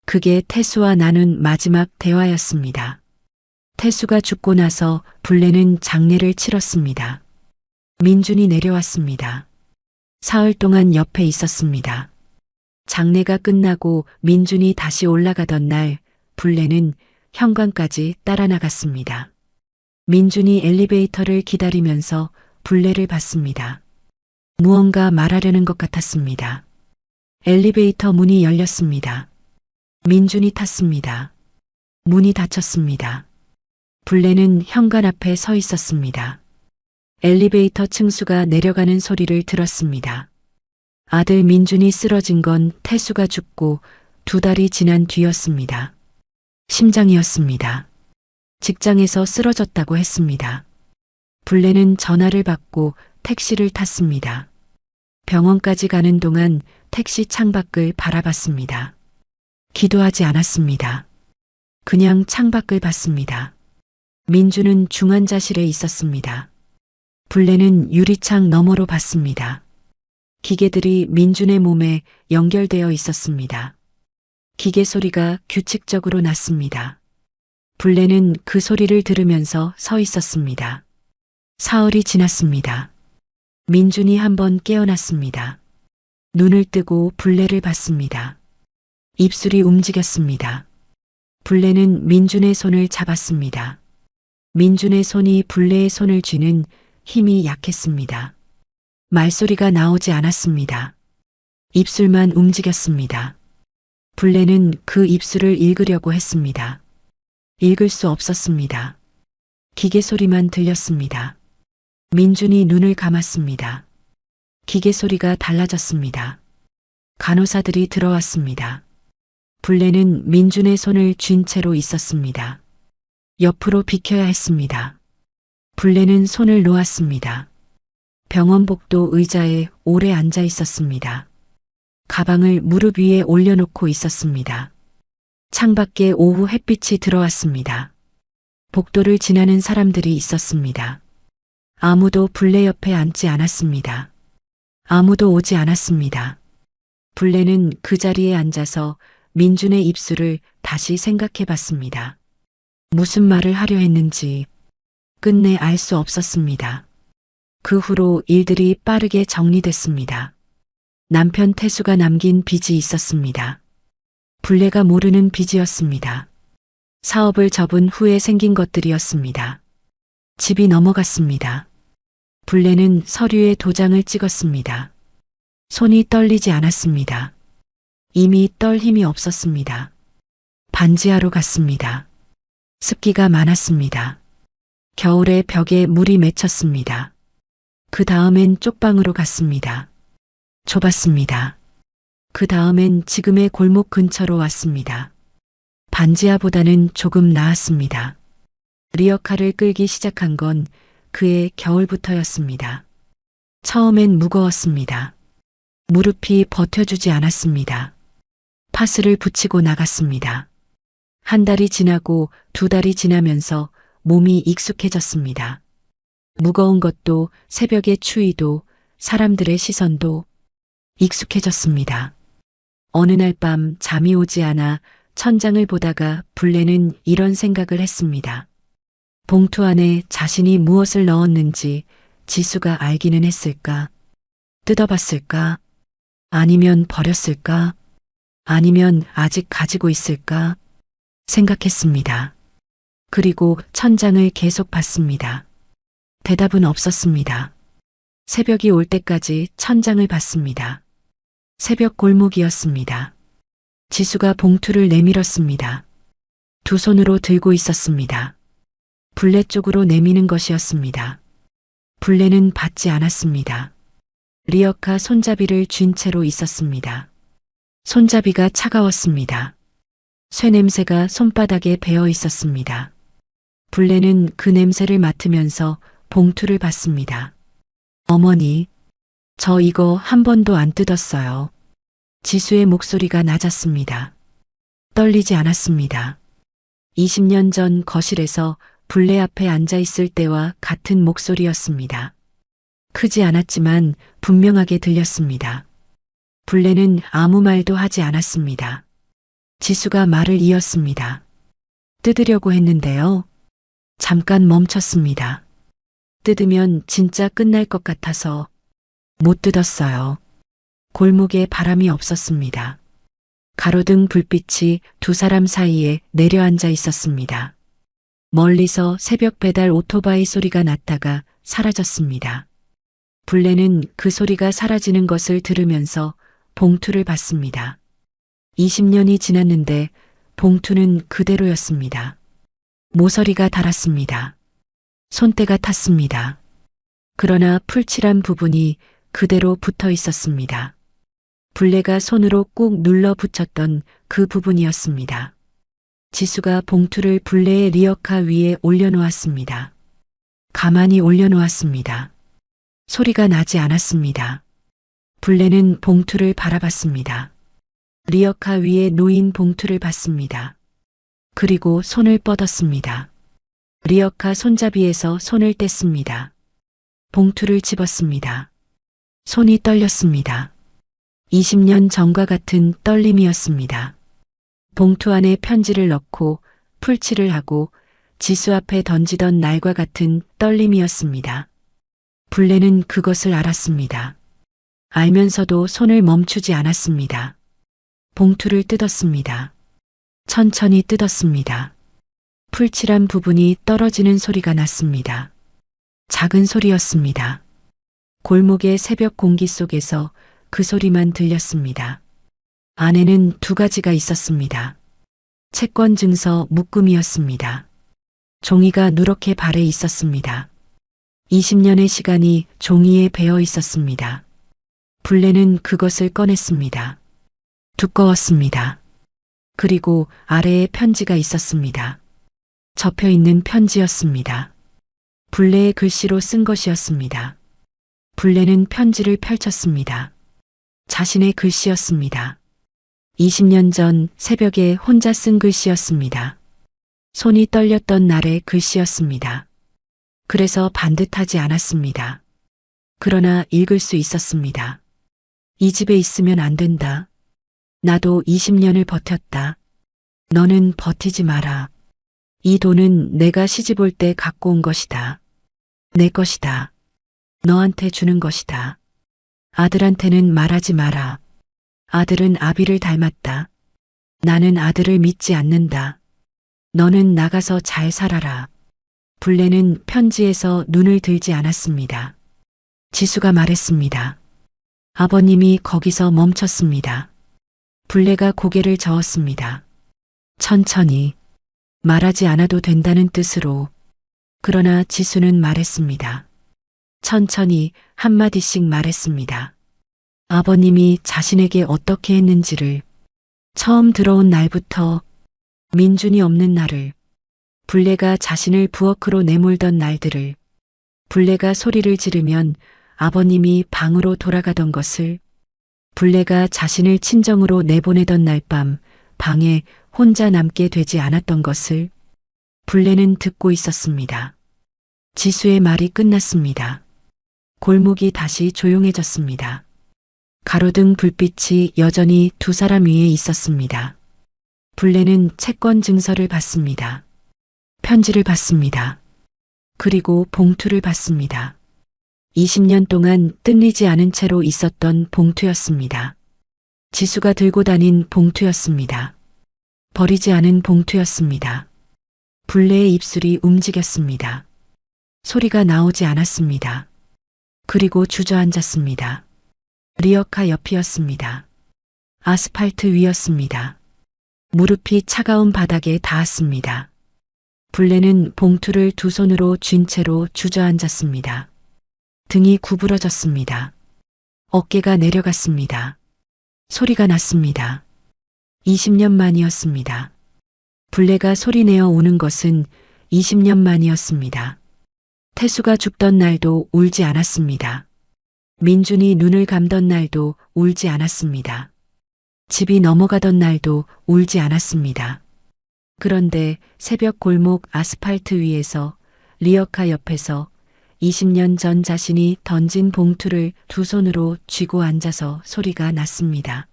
그게 태수와 나눈 마지막 대화였습니다. 태수가 죽고 나서 불레는 장례를 치렀습니다. 민준이 내려왔습니다. 사흘 동안 옆에 있었습니다. 장례가 끝나고 민준이 다시 올라가던 날 불레는 현관까지 따라 나갔습니다. 민준이 엘리베이터를 기다리면서 불레를 봤습니다. 무언가 말하려는 것 같았습니다. 엘리베이터 문이 열렸습니다. 민준이 탔습니다. 문이 닫혔습니다. 불레는 현관 앞에 서 있었습니다. 엘리베이터 층수가 내려가는 소리를 들었습니다. 아들 민준이 쓰러진 건 태수가 죽고 2달이 지난 뒤였습니다. 심장이었습니다. 직장에서 쓰러졌다고 했습니다. 불레는 전화를 받고 택시를 탔습니다. 병원까지 가는 동안 택시 창밖을 바라봤습니다. 기도하지 않았습니다. 그냥 창밖을 봤습니다. 민주는 중환자실에 있었습니다. 불레는 유리창 너머로 봤습니다. 기계들이 민준의 몸에 연결되어 있었습니다. 기계 소리가 규칙적으로 났습니다. 불레는 그 소리를 들으면서 서 있었습니다. 사흘이 지났습니다. 민준이 한번 깨어났습니다. 눈을 뜨고 불레를 봤습니다. 입술이 움직였습니다. 불레는 민준의 손을 잡았습니다. 민준의 손이 불레의 손을 쥐는 힘이 약했습니다. 말소리가 나오지 않았습니다. 입술만 움직였습니다. 불레는 그 입술을 읽으려고 했습니다. 읽을 수 없었습니다. 기계 소리만 들렸습니다. 민준이 눈을 감았습니다. 기계 소리가 달라졌습니다. 간호사들이 들어왔습니다. 불레는 민준의 손을 쥔 채로 있었습니다. 옆으로 비켜야 했습니다. 불레는 손을 놓았습니다. 병원 복도 의자에 오래 앉아 있었습니다. 가방을 무릎 위에 올려놓고 있었습니다. 창밖에 오후 햇빛이 들어왔습니다. 복도를 지나는 사람들이 있었습니다. 아무도 불레 옆에 앉지 않았습니다. 아무도 오지 않았습니다. 불레는 그 자리에 앉아서 민준의 입술을 다시 생각해 봤습니다. 무슨 말을 하려 했는지 끝내 알 수 없었습니다. 그 후로 일들이 빠르게 정리됐습니다. 남편 태수가 남긴 빚이 있었습니다. 불레가 모르는 빚이었습니다. 사업을 접은 후에 생긴 것들이었습니다. 집이 넘어갔습니다. 불레는 서류에 도장을 찍었습니다. 손이 떨리지 않았습니다. 이미 떨 힘이 없었습니다. 반지하러 갔습니다. 습기가 많았습니다. 겨울에 벽에 물이 맺혔습니다. 그 다음엔 쪽방으로 갔습니다. 좁았습니다. 그 다음엔 지금의 골목 근처로 왔습니다. 반지하보다는 조금 나았습니다. 리어카를 끌기 시작한 건 그해 겨울부터였습니다. 처음엔 무거웠습니다. 무릎이 버텨주지 않았습니다. 파스를 붙이고 나갔습니다. 한 달이 지나고 두 달이 지나면서 몸이 익숙해졌습니다. 무거운 것도 새벽의 추위도 사람들의 시선도 익숙해졌습니다. 어느 날 밤 잠이 오지 않아 천장을 보다가 불레는 이런 생각을 했습니다. 봉투 안에 자신이 무엇을 넣었는지 지수가 알기는 했을까? 뜯어봤을까? 아니면 버렸을까? 아니면 아직 가지고 있을까? 생각했습니다. 그리고 천장을 계속 봤습니다. 대답은 없었습니다. 새벽이 올 때까지 천장을 봤습니다. 새벽 골목이었습니다. 지수가 봉투를 내밀었습니다. 두 손으로 들고 있었습니다. 불레 쪽으로 내미는 것이었습니다. 불레는 받지 않았습니다. 리어카 손잡이를 쥔 채로 있었습니다. 손잡이가 차가웠습니다. 쇠냄새가 손바닥에 배어 있었습니다. 불레는 그 냄새를 맡으면서 봉투를 받습니다. 어머니, 저 이거 한 번도 안 뜯었어요. 지수의 목소리가 낮았습니다. 떨리지 않았습니다. 20년 전 거실에서 불레 앞에 앉아 있을 때와 같은 목소리였습니다. 크지 않았지만 분명하게 들렸습니다. 불레는 아무 말도 하지 않았습니다. 지수가 말을 이었습니다. 뜯으려고 했는데요. 잠깐 멈췄습니다. 뜯으면 진짜 끝날 것 같아서 못 뜯었어요. 골목에 바람이 없었습니다. 가로등 불빛이 두 사람 사이에 내려앉아 있었습니다. 멀리서 새벽 배달 오토바이 소리가 났다가 사라졌습니다. 불레는 그 소리가 사라지는 것을 들으면서 봉투를 받습니다. 20년이 지났는데 봉투는 그대로였습니다. 모서리가 닳았습니다. 손때가 탔습니다. 그러나 풀칠한 부분이 그대로 붙어 있었습니다. 불레가 손으로 꾹 눌러 붙였던 그 부분이었습니다. 지수가 봉투를 불레의 리어카 위에 올려놓았습니다. 가만히 올려놓았습니다. 소리가 나지 않았습니다. 불레는 봉투를 바라봤습니다. 리어카 위에 놓인 봉투를 봤습니다. 그리고 손을 뻗었습니다. 리어카 손잡이에서 손을 뗐습니다. 봉투를 집었습니다. 손이 떨렸습니다. 20년 전과 같은 떨림이었습니다. 봉투 안에 편지를 넣고 풀칠을 하고 지수 앞에 던지던 날과 같은 떨림이었습니다. 불레는 그것을 알았습니다. 알면서도 손을 멈추지 않았습니다. 봉투를 뜯었습니다. 천천히 뜯었습니다. 풀칠한 부분이 떨어지는 소리가 났습니다. 작은 소리였습니다. 골목의 새벽 공기 속에서 그 소리만 들렸습니다. 안에는 두 가지가 있었습니다. 채권 증서 묶음이었습니다. 종이가 누렇게 발에 있었습니다. 20년의 시간이 종이에 배어 있었습니다. 불레는 그것을 꺼냈습니다. 두꺼웠습니다. 그리고 아래에 편지가 있었습니다. 접혀 있는 편지였습니다. 불레의 글씨로 쓴 것이었습니다. 불레는 편지를 펼쳤습니다. 자신의 글씨였습니다. 20년 전 새벽에 혼자 쓴 글씨였습니다. 손이 떨렸던 날의 글씨였습니다. 그래서 반듯하지 않았습니다. 그러나 읽을 수 있었습니다. 이 집에 있으면 안 된다. 나도 20년을 버텼다. 너는 버티지 마라. 이 돈은 내가 시집 올 때 갖고 온 것이다. 내 것이다. 너한테 주는 것이다. 아들한테는 말하지 마라. 아들은 아비를 닮았다. 나는 아들을 믿지 않는다. 너는 나가서 잘 살아라. 불레는 편지에서 눈을 들지 않았습니다. 지수가 말했습니다. 아버님이 거기서 멈췄습니다. 불레가 고개를 저었습니다. 천천히 말하지 않아도 된다는 뜻으로. 그러나 지수는 말했습니다. 천천히 한마디씩 말했습니다. 아버님이 자신에게 어떻게 했는지를, 처음 들어온 날부터 민준이 없는 날을, 불레가 자신을 부엌으로 내몰던 날들을, 불레가 소리를 지르면 아버님이 방으로 돌아가던 것을, 불레가 자신을 친정으로 내보내던 날 밤 방에 혼자 남게 되지 않았던 것을 불레는 듣고 있었습니다. 지수의 말이 끝났습니다. 골목이 다시 조용해졌습니다. 가로등 불빛이 여전히 두 사람 위에 있었습니다. 불레는 채권 증서를 받습니다. 편지를 받습니다. 그리고 봉투를 받습니다. 20년 동안 뜯리지 않은 채로 있었던 봉투였습니다. 지수가 들고 다닌 봉투였습니다. 버리지 않은 봉투였습니다. 불레의 입술이 움직였습니다. 소리가 나오지 않았습니다. 그리고 주저앉았습니다. 리어카 옆이었습니다. 아스팔트 위였습니다. 무릎이 차가운 바닥에 닿았습니다. 불레는 봉투를 두 손으로 쥔 채로 주저앉았습니다. 등이 구부러졌습니다. 어깨가 내려갔습니다. 소리가 났습니다. 20년 만이었습니다. 불레가 소리내어 우는 것은 20년 만이었습니다. 태수가 죽던 날도 울지 않았습니다. 민준이 눈을 감던 날도 울지 않았습니다. 집이 넘어가던 날도 울지 않았습니다. 그런데 새벽 골목 아스팔트 위에서 리어카 옆에서 20년 전 자신이 던진 봉투를 두 손으로 쥐고 앉아서 소리가 났습니다.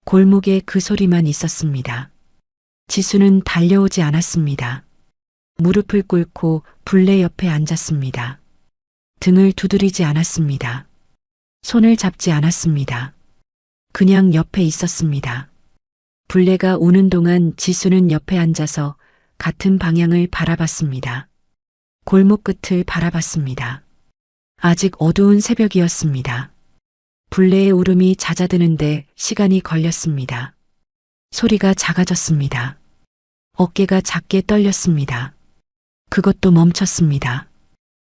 골목에 그 소리만 있었습니다. 지수는 달려오지 않았습니다. 무릎을 꿇고 불레 옆에 앉았습니다. 등을 두드리지 않았습니다. 손을 잡지 않았습니다. 그냥 옆에 있었습니다. 불레가 우는 동안 지수는 옆에 앉아서 같은 방향을 바라봤습니다. 골목 끝을 바라봤습니다. 아직 어두운 새벽이었습니다. 불레의 울음이 잦아드는데 시간이 걸렸습니다. 소리가 작아졌습니다. 어깨가 작게 떨렸습니다. 그것도 멈췄습니다.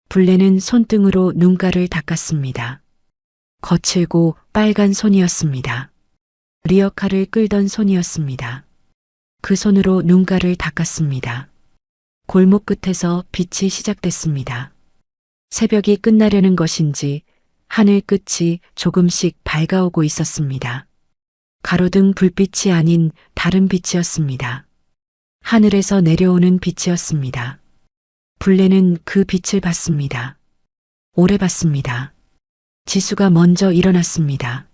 불레는 손등으로 눈가를 닦았습니다. 거칠고 빨간 손이었습니다. 리어카를 끌던 손이었습니다. 그 손으로 눈가를 닦았습니다. 골목 끝에서 빛이 시작됐습니다. 새벽이 끝나려는 것인지 하늘 끝이 조금씩 밝아오고 있었습니다. 가로등 불빛이 아닌 다른 빛이었습니다. 하늘에서 내려오는 빛이었습니다. 불레는 그 빛을 봤습니다. 오래 봤습니다. 지수가 먼저 일어났습니다.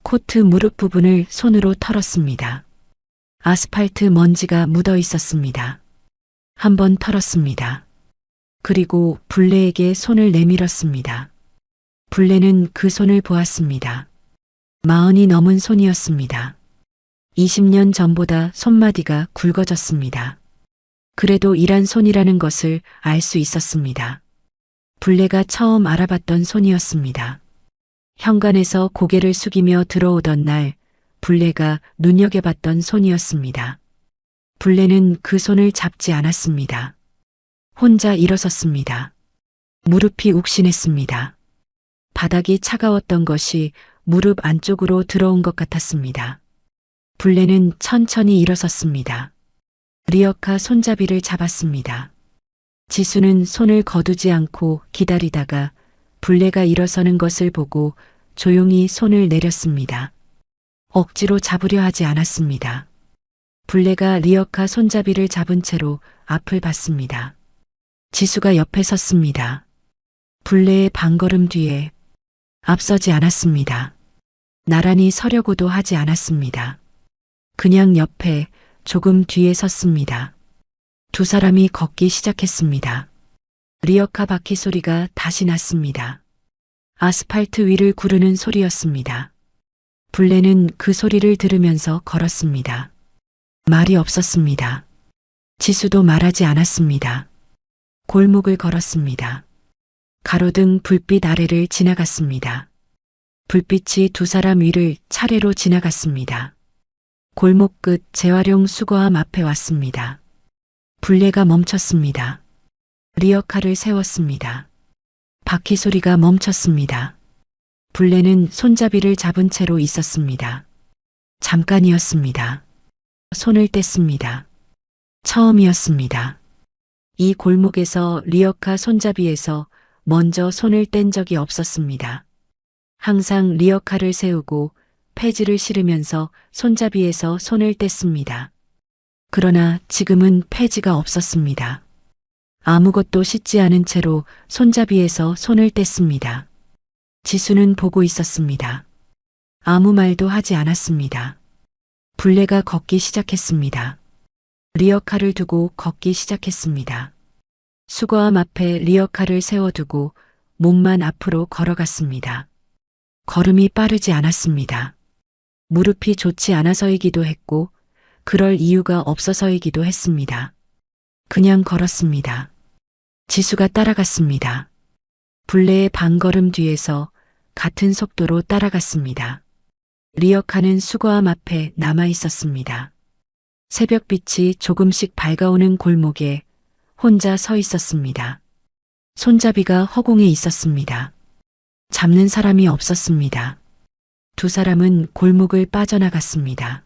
코트 무릎 부분을 손으로 털었습니다. 아스팔트 먼지가 묻어 있었습니다. 한번 털었습니다. 그리고 불레에게 손을 내밀었습니다. 불레는 그 손을 보았습니다. 40이 넘은 손이었습니다. 20년 전보다 손마디가 굵어졌습니다. 그래도 일한 손이라는 것을 알 수 있었습니다. 불레가 처음 알아봤던 손이었습니다. 현관에서 고개를 숙이며 들어오던 날 불레가 눈여겨봤던 손이었습니다. 불레는 그 손을 잡지 않았습니다. 혼자 일어섰습니다. 무릎이 욱신했습니다. 바닥이 차가웠던 것이 무릎 안쪽으로 들어온 것 같았습니다. 불레는 천천히 일어섰습니다. 리어카 손잡이를 잡았습니다. 지수는 손을 거두지 않고 기다리다가 불레가 일어서는 것을 보고 조용히 손을 내렸습니다. 억지로 잡으려 하지 않았습니다. 불레가 리어카 손잡이를 잡은 채로 앞을 봤습니다. 지수가 옆에 섰습니다. 불레의 반걸음 뒤에 앞서지 않았습니다. 나란히 서려고도 하지 않았습니다. 그냥 옆에 조금 뒤에 섰습니다. 두 사람이 걷기 시작했습니다. 리어카 바퀴 소리가 다시 났습니다. 아스팔트 위를 구르는 소리였습니다. 불레는 그 소리를 들으면서 걸었습니다. 말이 없었습니다. 지수도 말하지 않았습니다. 골목을 걸었습니다. 가로등 불빛 아래를 지나갔습니다. 불빛이 두 사람 위를 차례로 지나갔습니다. 골목 끝 재활용 수거함 앞에 왔습니다. 불레가 멈췄습니다. 리어카를 세웠습니다. 바퀴 소리가 멈췄습니다. 불레는 손잡이를 잡은 채로 있었습니다. 잠깐이었습니다. 손을 뗐습니다. 처음이었습니다. 이 골목에서 리어카 손잡이에서 먼저 손을 뗀 적이 없었습니다. 항상 리어카를 세우고 폐지를 실으면서 손잡이에서 손을 뗐습니다. 그러나 지금은 폐지가 없었습니다. 아무것도 씻지 않은 채로 손잡이에서 손을 뗐습니다. 지수는 보고 있었습니다. 아무 말도 하지 않았습니다. 불레가 걷기 시작했습니다. 리어카를 두고 걷기 시작했습니다. 수거함 앞에 리어카를 세워두고 몸만 앞으로 걸어갔습니다. 걸음이 빠르지 않았습니다. 무릎이 좋지 않아서이기도 했고 그럴 이유가 없어서이기도 했습니다. 그냥 걸었습니다. 지수가 따라갔습니다. 불레의 반걸음 뒤에서 같은 속도로 따라갔습니다. 리어카는 수거함 앞에 남아 있었습니다. 새벽빛이 조금씩 밝아오는 골목에 혼자 서 있었습니다. 손잡이가 허공에 있었습니다. 잡는 사람이 없었습니다. 두 사람은 골목을 빠져나갔습니다.